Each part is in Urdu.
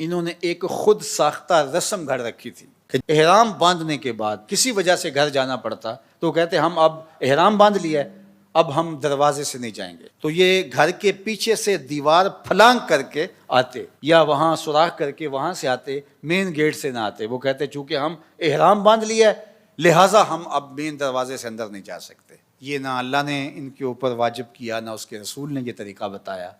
انہوں نے ایک خود ساختہ رسم گھڑ رکھی تھی کہ احرام باندھنے کے بعد کسی وجہ سے گھر جانا پڑتا تو کہتے ہم اب احرام باندھ لیا ہے، اب ہم دروازے سے نہیں جائیں گے، تو یہ گھر کے پیچھے سے دیوار پھلانگ کر کے آتے یا وہاں سوراخ کر کے وہاں سے آتے، مین گیٹ سے نہ آتے۔ وہ کہتے چونکہ ہم احرام باندھ لیا ہے لہٰذا ہم اب مین دروازے سے اندر نہیں جا سکتے۔ یہ نہ اللہ نے ان کے اوپر واجب کیا، نہ اس کے رسول نے یہ طریقہ بتایا،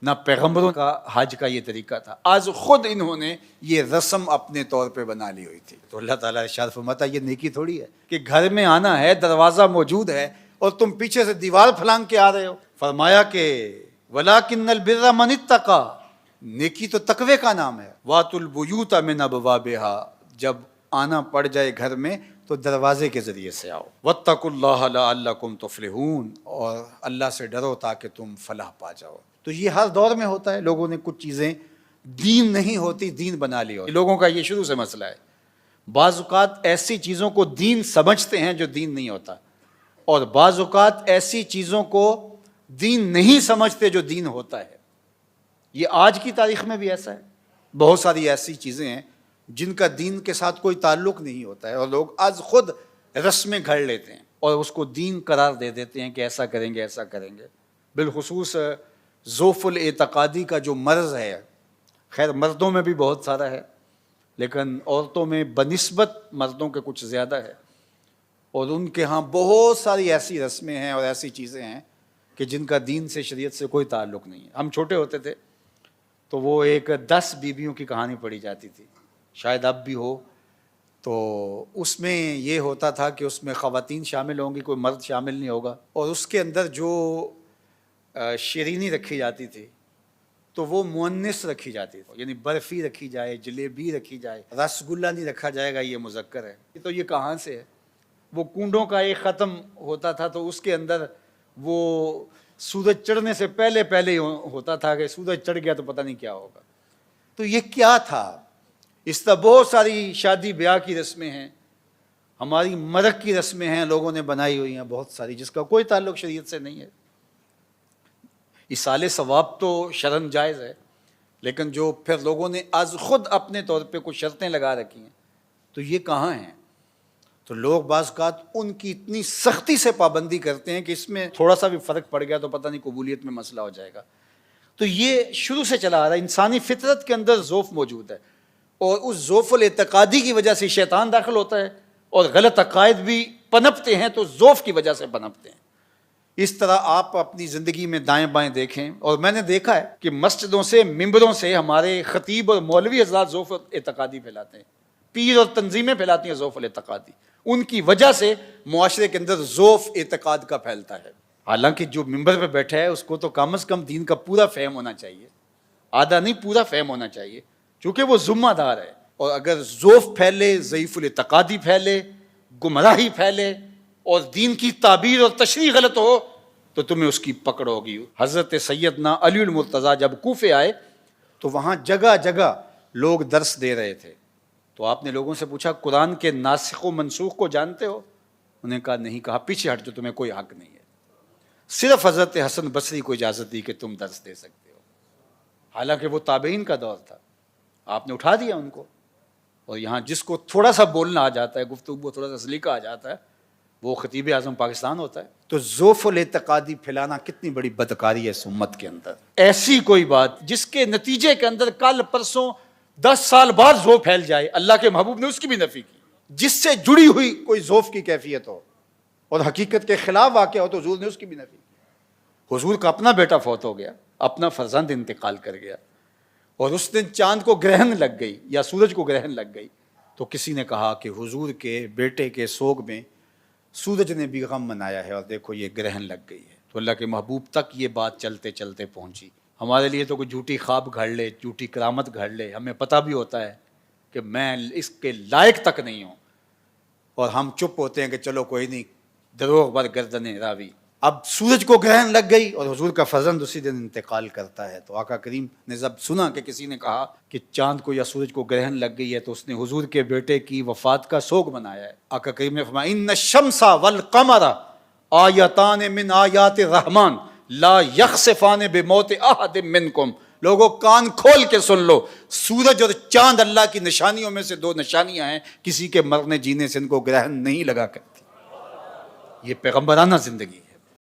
نہ پیغمبروں کا حج کا یہ طریقہ تھا، آج خود انہوں نے یہ رسم اپنے طور پہ بنا لی ہوئی تھی۔ تو اللہ تعالیٰ ارشاد فرماتا ہے یہ نیکی تھوڑی ہے کہ گھر میں آنا ہے، دروازہ موجود ہے اور تم پیچھے سے دیوار پھلانگ کے آ رہے ہو۔ فرمایا کہ وَلَٰكِنَّ الْبِرَّ مَنِ اتَّقَىٰ، نیکی تو تقوی کا نام ہے۔ وَأْتُوا الْبُيُوتَ مِنْ أَبْوَابِهَا، جب آنا پڑ جائے گھر میں تو دروازے کے ذریعے سے آؤ۔ وَاتَّقُوا اللَّهَ لَعَلَّكُمْ تُفْلِحُونَ، اور اللہ سے ڈرو تاکہ تم فلاح پا جاؤ۔ تو یہ ہر دور میں ہوتا ہے، لوگوں نے کچھ چیزیں دین نہیں ہوتی دین بنا لی ہوتی، لوگوں کا یہ شروع سے مسئلہ ہے۔ بعض اوقات ایسی چیزوں کو دین سمجھتے ہیں جو دین نہیں ہوتا، اور بعض اوقات ایسی چیزوں کو دین نہیں سمجھتے جو دین ہوتا ہے۔ یہ آج کی تاریخ میں بھی ایسا ہے، بہت ساری ایسی چیزیں ہیں جن کا دین کے ساتھ کوئی تعلق نہیں ہوتا ہے، اور لوگ آج خود رسمیں گھڑ لیتے ہیں اور اس کو دین قرار دے دیتے ہیں کہ ایسا کریں گے ایسا کریں گے۔ بالخصوص ذوف الاعتقادی کا جو مرض ہے، خیر مردوں میں بھی بہت سارا ہے لیکن عورتوں میں بنسبت مردوں کے کچھ زیادہ ہے، اور ان کے ہاں بہت ساری ایسی رسمیں ہیں اور ایسی چیزیں ہیں کہ جن کا دین سے شریعت سے کوئی تعلق نہیں ہے۔ ہم چھوٹے ہوتے تھے تو وہ ایک 10 بیویوں کی کہانی پڑھی جاتی تھی، شاید اب بھی ہو، تو اس میں یہ ہوتا تھا کہ اس میں خواتین شامل ہوں گی، کوئی مرد شامل نہیں ہوگا، اور اس کے اندر جو شیرینی رکھی جاتی تھی تو وہ مؤنث رکھی جاتی تھی، یعنی برفی رکھی جائے، جلیبی رکھی جائے، رس گلہ نہیں رکھا جائے گا، یہ مذکر ہے۔ تو یہ کہاں سے ہے؟ وہ کنڈوں کا ایک ختم ہوتا تھا تو اس کے اندر وہ سورج چڑھنے سے پہلے ہی ہوتا تھا کہ سورج چڑھ گیا تو پتہ نہیں کیا ہوگا۔ تو یہ کیا تھا؟ اس طرح بہت ساری شادی بیاہ کی رسمیں ہیں، ہماری مرگ کی رسمیں ہیں، لوگوں نے بنائی ہوئی ہیں بہت ساری، جس کا کوئی تعلق شریعت سے نہیں ہے۔ ایصال ثواب تو شرعاً جائز ہے، لیکن جو پھر لوگوں نے آج خود اپنے طور پہ کچھ شرطیں لگا رکھی ہیں تو یہ کہاں ہیں؟ تو لوگ بعض اوقات ان کی اتنی سختی سے پابندی کرتے ہیں کہ اس میں تھوڑا سا بھی فرق پڑ گیا تو پتہ نہیں قبولیت میں مسئلہ ہو جائے گا۔ تو یہ شروع سے چلا آ رہا ہے، انسانی فطرت کے اندر ذوف موجود ہے، اور اس ذوف الاعتقادی کی وجہ سے شیطان داخل ہوتا ہے، اور غلط عقائد بھی پنپتے ہیں تو ذوف کی وجہ سے پنپتے ہیں۔ اس طرح آپ اپنی زندگی میں دائیں بائیں دیکھیں، اور میں نے دیکھا ہے کہ مسجدوں سے ممبروں سے ہمارے خطیب اور مولوی حضرات ذوف اعتقادی پھیلاتے ہیں، پیر اور تنظیمیں پھیلاتی ہیں ذوف الاعتقادی، ان کی وجہ سے معاشرے کے اندر ذوف اعتقاد کا پھیلتا ہے۔ حالانکہ جو ممبر پہ بیٹھا ہے اس کو تو کم از کم دین کا پورا فہم ہونا چاہیے، آدھا نہیں پورا فہم ہونا چاہیے، چونکہ وہ ذمہ دار ہے۔ اور اگر ذوف پھیلے، ضعیف الاعتقادی پھیلے، گمراہی پھیلے اور دین کی تعبیر اور تشریح غلط ہو تو تمہیں اس کی پکڑ ہوگی۔ حضرت سیدنا علی المرتضیٰ جب کوفے آئے تو وہاں جگہ جگہ لوگ درس دے رہے تھے، تو آپ نے لوگوں سے پوچھا قرآن کے ناسخ و منسوخ کو جانتے ہو؟ انہوں نے کہا نہیں، کہا پیچھے ہٹ جو، تمہیں کوئی حق نہیں ہے۔ صرف حضرت حسن بصری کو اجازت دی کہ تم درس دے سکتے ہو، حالانکہ وہ تابعین کا دور تھا، آپ نے اٹھا دیا ان کو۔ اور یہاں جس کو تھوڑا سا بولنا آ جاتا ہے، گفتگو تھوڑا سا سلیقہ آ جاتا ہے، وہ خطیب اعظم پاکستان ہوتا ہے۔ تو ذوف الاعتقادی پھیلانا کتنی بڑی بدکاری ہے اس امت کے اندر۔ ایسی کوئی بات جس کے نتیجے کے اندر کل پرسوں 10 سال بعد ذوف پھیل جائے، اللہ کے محبوب نے اس کی بھی نفی کی۔ جس سے جڑی ہوئی کوئی ذوف کی کیفیت ہو اور حقیقت کے خلاف واقع ہو تو حضور نے اس کی بھی نفی کی۔ حضور کا اپنا بیٹا فوت ہو گیا، اپنا فرزند انتقال کر گیا، اور اس دن چاند کو گرہن لگ گئی یا سورج کو گرہن لگ گئی، تو کسی نے کہا کہ حضور کے بیٹے کے سوگ میں سورج نے بھی غم منایا ہے، اور دیکھو یہ گرہن لگ گئی ہے۔ تو اللہ کے محبوب تک یہ بات چلتے چلتے پہنچی۔ ہمارے لیے تو کوئی جھوٹی خواب گھڑ لے، جھوٹی کرامت گھڑ لے، ہمیں پتہ بھی ہوتا ہے کہ میں اس کے لائق تک نہیں ہوں، اور ہم چپ ہوتے ہیں کہ چلو کوئی نہیں، دروغ بر گردن راوی۔ اب سورج کو گرہن لگ گئی اور حضور کا فرزند اسی دن انتقال کرتا ہے، تو آقا کریم نے جب سنا کہ کسی نے کہا کہ چاند کو یا سورج کو گرہن لگ گئی ہے تو اس نے حضور کے بیٹے کی وفات کا سوگ منایا ہے۔ آقا کریم نے فرمایا ان الشمس والقمر آیتان من آیات الرحمن لا یخسفان بموت احد منکم لوگوں کان کھول کے سن لو، سورج اور چاند اللہ کی نشانیوں میں سے دو نشانیاں ہیں، کسی کے مرنے جینے سے ان کو گرہن نہیں لگا کرتی. یہ پیغمبرانہ زندگی ہے.